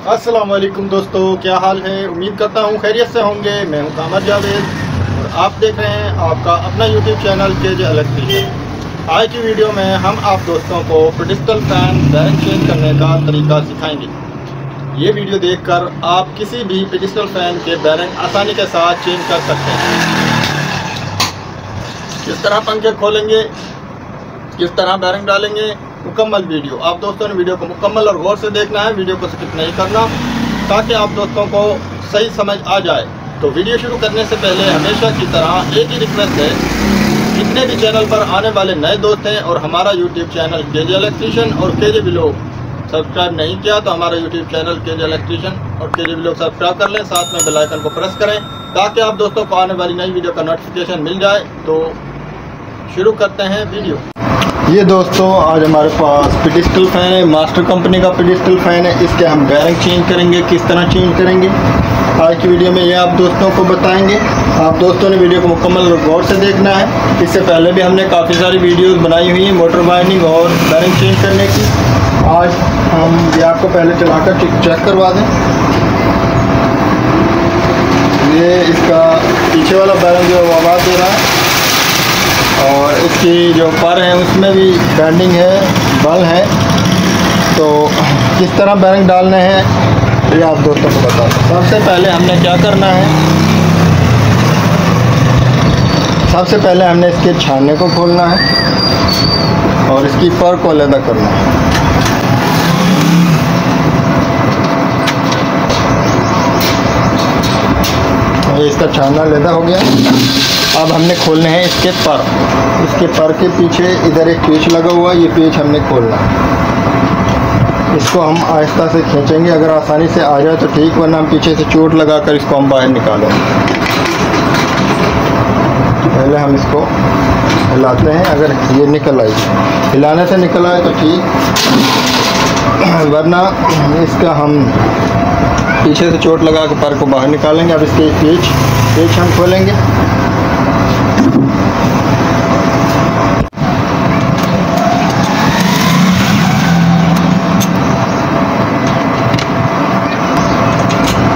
अस्सलाम वालेकुम दोस्तों, क्या हाल है। उम्मीद करता हूँ खैरियत से होंगे। मैं हूँ कामर जावेद और आप देख रहे हैं आपका अपना यूट्यूब चैनल केजे इलेक्ट्रिशियन। आज की वीडियो में हम आप दोस्तों को पेडिस्टल फैन बैरिंग चेंज करने का तरीका सिखाएंगे। ये वीडियो देखकर आप किसी भी पेडिस्टल फैन के बैरिंग आसानी के साथ चेंज कर सकते हैं। किस तरह पंखे खोलेंगे, किस तरह बैरिंग डालेंगे, मुकम्मल वीडियो आप दोस्तों ने वीडियो को मुकम्मल और गौर से देखना है। वीडियो को स्किप नहीं करना ताकि आप दोस्तों को सही समझ आ जाए। तो वीडियो शुरू करने से पहले हमेशा की तरह एक ही रिक्वेस्ट है, जितने भी चैनल पर आने वाले नए दोस्त हैं और हमारा यूट्यूब चैनल केजे इलेक्ट्रिशियन और केजे व्लॉग सब्सक्राइब नहीं किया तो हमारा यूट्यूब चैनल केजे इलेक्ट्रिशियन और केजे व्लॉग सब्सक्राइब कर लें, साथ में बेल आइकन को प्रेस करें ताकि आप दोस्तों को आने वाली नई वीडियो का नोटिफिकेशन मिल जाए। तो शुरू करते हैं वीडियो। ये दोस्तों आज हमारे पास पेडिस्टल फैन है, मास्टर कंपनी का पेडिस्टल फैन है। इसके हम बैरिंग चेंज करेंगे। किस तरह चेंज करेंगे आज की वीडियो में ये आप दोस्तों को बताएंगे। आप दोस्तों ने वीडियो को मुकम्मल और गौर से देखना है। इससे पहले भी हमने काफ़ी सारी वीडियोस बनाई हुई हैं मोटर वायरिंग और बैरिंग चेंज करने की। आज हम ये आपको पहले चलाकर चेक करवा दें। ये इसका पीछे वाला बैरिंग जो आवाज़ दे रहा है और इसकी जो पर है उसमें भी बैंडिंग है, बल है। तो किस तरह बैरिंग डालने हैं ये आप दोस्तों को बता दें। सबसे पहले हमने क्या करना है, सबसे पहले हमने इसके छाने को खोलना है और इसकी पर को अलग करना है। ये इसका छाना अलग हो गया। अब हमने खोलने हैं इसके पर। इसके पर के पीछे इधर एक पेच लगा हुआ है, ये पेच हमने खोलना है। इसको हम आहिस्ता से खींचेंगे, अगर आसानी से आ जाए तो ठीक, वरना हम पीछे से चोट लगाकर इसको हम बाहर निकालेंगे। पहले हम इसको हिलाते हैं, अगर ये निकल आई, हिलाने से निकल आए तो ठीक, वरना इसका हम पीछे से चोट लगा कर पर को बाहर निकालेंगे। अब इसके पेच हम खोलेंगे।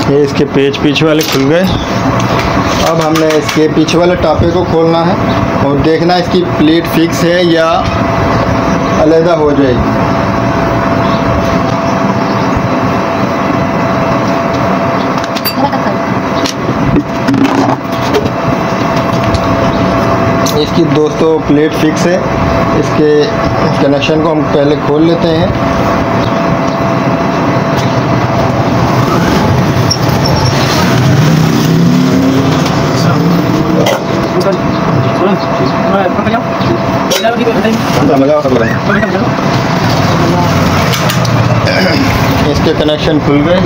ये इसके पेच पीछे वाले खुल गए। अब हमने इसके पीछे वाले टापे को खोलना है और देखना इसकी प्लेट फिक्स है या अलग हो जाएगी। इसकी दोस्तों प्लेट फिक्स है। इसके कनेक्शन को हम पहले खोल लेते हैं। इसके कनेक्शन खुल गए।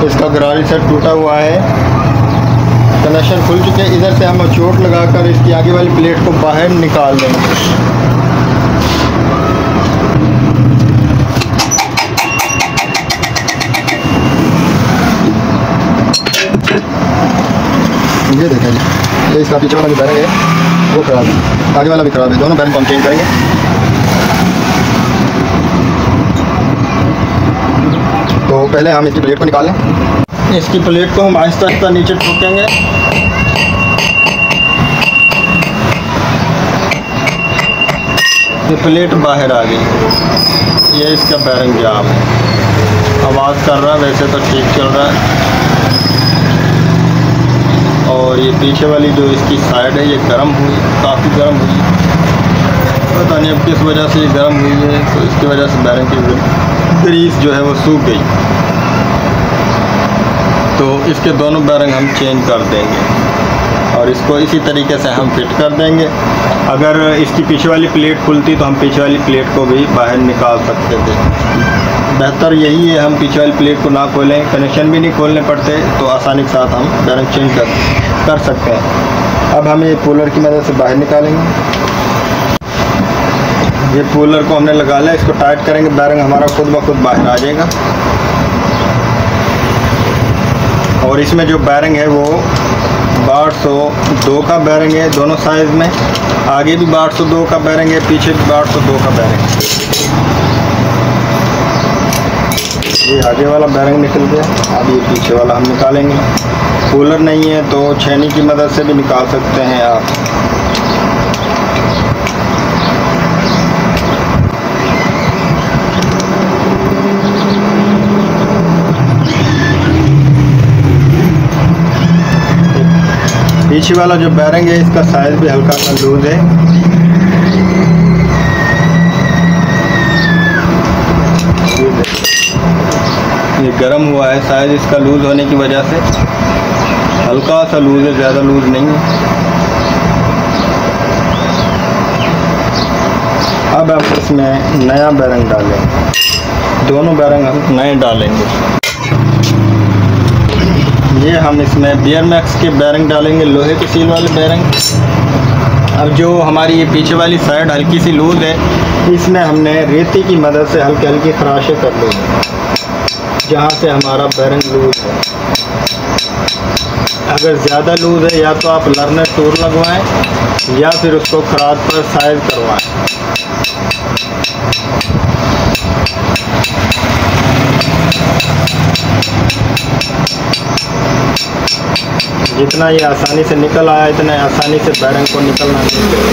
इसका गरारी सेट टूटा हुआ है, कनेक्शन खुल चुके हैं। इधर से हम चोट लगाकर इसकी आगे वाली प्लेट को बाहर निकाल देंगे। ये देखें, ये इसका पीछे वाला भी बैरिंग है वो खराब है, आगे वाला भी खराब है। दोनों बैरिंग को हम चेंज करेंगे। तो पहले हम इसकी प्लेट को निकालें। इसकी प्लेट को हम आहिस्ता आहिस्ता नीचे ठोकेंगे। ये प्लेट बाहर आ गई। ये इसका बैरिंग जाम है, आवाज़ कर रहा है, वैसे तो ठीक चल रहा है। और ये पीछे वाली जो इसकी साइड है ये गर्म हुई, काफ़ी गर्म हुई, पता नहीं अब किस वजह से ये गर्म हुई है। तो इसकी वजह से बैरिंग की ग्रीस जो है वो सूख गई। तो इसके दोनों बैरिंग हम चेंज कर देंगे और इसको इसी तरीके से हम फिट कर देंगे। अगर इसकी पीछे वाली प्लेट खुलती तो हम पीछे वाली प्लेट को भी बाहर निकाल सकते थे। बेहतर यही है हम पीछे वाली प्लेट को ना खोलें, कनेक्शन भी नहीं खोलने पड़ते, तो आसानी के साथ हम बैरिंग चेंज कर सकते हैं। अब हम ये पुलर की मदद से बाहर निकालेंगे। ये पुलर को हमने लगा लिया, इसको टाइट करेंगे, बैरिंग हमारा खुद ब खुद बाहर आ जाएगा। और इसमें जो बैरिंग है वो 1202 का बैरिंग है दोनों साइज़ में, आगे भी 1202 का बैरिंग है, पीछे भी 1202 का बैरिंग है। ये आगे वाला बैरिंग निकल गया, अब ये पीछे वाला हम निकालेंगे। कूलर नहीं है तो छेनी की मदद से भी निकाल सकते हैं आप। पीछे वाला जो बैरिंग है इसका साइज भी हल्का सा लूज है। ये गर्म हुआ है, शायद इसका लूज होने की वजह से हल्का सा लूज है, ज़्यादा लूज नहीं है। अब हम इसमें नया बैरिंग डालेंगे, दोनों बैरिंग हम नए डालेंगे। ये हम इसमें बियर मैक्स के बैरिंग डालेंगे, लोहे के सील वाले बैरिंग। अब जो हमारी ये पीछे वाली साइड हल्की सी लूज है, इसमें हमने रेती की मदद से हल्की हल्की खराशें कर लेंगे जहाँ से हमारा बैरिंग लूज है। अगर ज़्यादा लूज है या तो आप लर्नर टूर लगवाएं या फिर उसको खराद पर साइज करवाएं। जितना ये आसानी से निकल आया इतना आसानी से बैरिंग को निकलना नहीं चाहिए।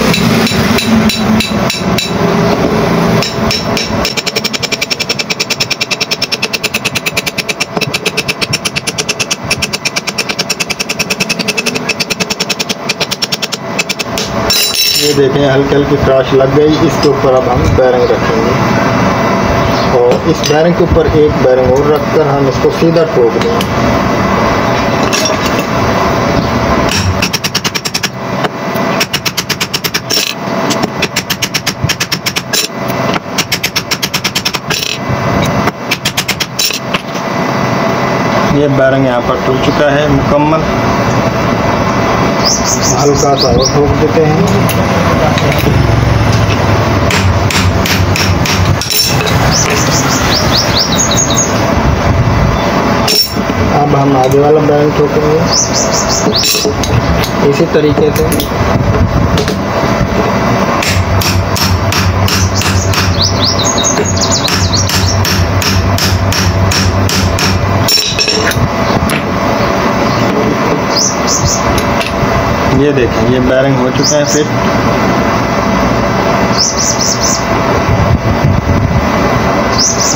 ये देखें हल्की हल्की क्रैश लग गई, इसके ऊपर अब हम बैरिंग रखेंगे और इस बैरिंग के ऊपर एक बैरिंग और रखकर हम इसको सीधा ठोक देंगे। ये बैरिंग यहाँ पर टूट चुका है मुकम्मल, हल्का सा और ठोक देते हैं। अब हम आगे वाला बैरिंग ठोकेंगे इसी तरीके से। ये देखें ये बैरिंग हो चुका है फिट।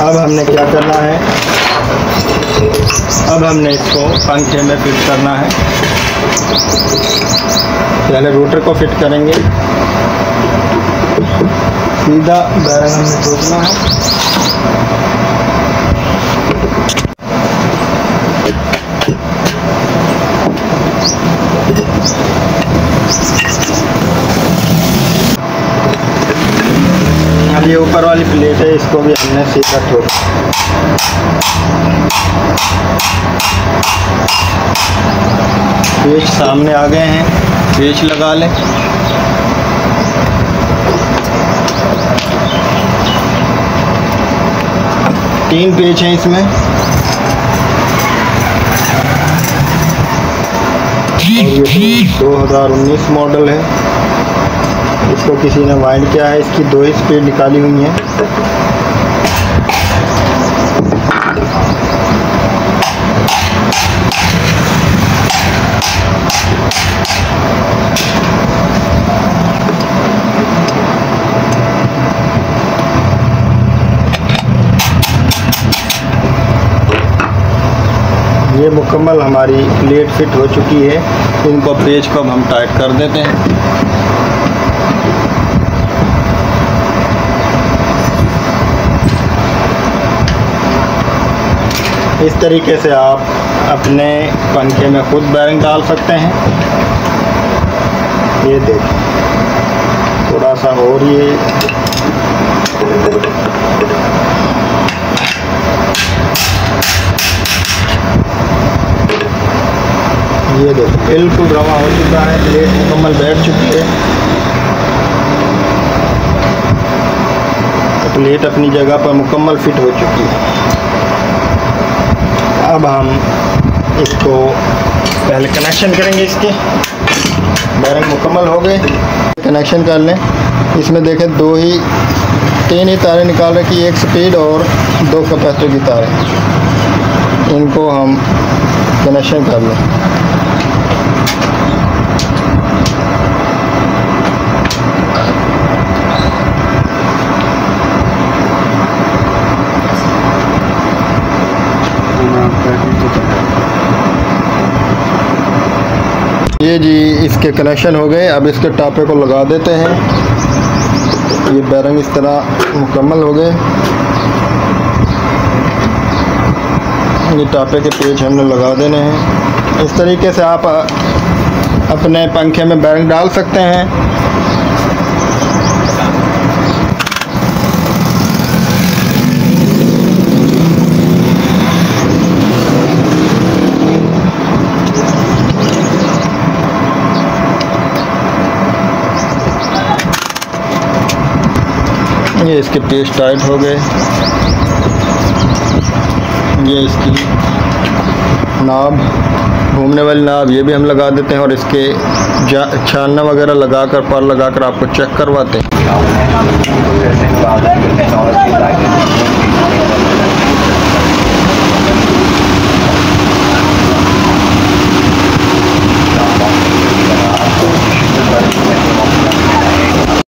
अब हमने क्या करना है, अब हमने इसको पंखे में फिट करना है। पहले रोटर को फिट करेंगे, सीधा बैरिंग हमने ठोकना है। अब ये ऊपर वाली प्लेट है, इसको भी हमने सीधा ठोका। पेच सामने आ गए हैं, पेच लगा लें। तीन पेच हैं इसमें। और ये 2019 मॉडल है, इसको किसी ने वाइंड किया है, इसकी 2 स्पीड निकाली हुई हैं। ये मुकम्मल हमारी प्लेट फिट हो चुकी है। इनको पेच को अब हम टाइट कर देते हैं। इस तरीके से आप अपने पंखे में खुद बैरिंग डाल सकते हैं। ये देखिए थोड़ा सा और ये देखिए बिल्कुल रवा हो चुका है, प्लेट मुकम्मल बैठ चुकी है। प्लेट अपनी जगह पर मुकम्मल फिट हो चुकी है। अब हम इसको पहले कनेक्शन करेंगे। इसके बेरिंग मुकम्मल हो गए, कनेक्शन कर लें। इसमें देखें 3 ही तारें निकाल रखी, एक स्पीड और 2 कैपेसिटर की तारें। इनको हम कनेक्शन कर लें। ये जी इसके कनेक्शन हो गए। अब इसके टापे को लगा देते हैं। ये बेरिंग इस तरह मुकम्मल हो गए। ये टापे के पेच हमने लगा देने हैं। इस तरीके से आप अपने पंखे में बेरिंग डाल सकते हैं। ये इसके पेच टाइट हो गए। ये इसकी नाब, घूमने वाली नाब, ये भी हम लगा देते हैं और इसके छानना वगैरह लगाकर पर लगाकर आपको चेक करवाते हैं।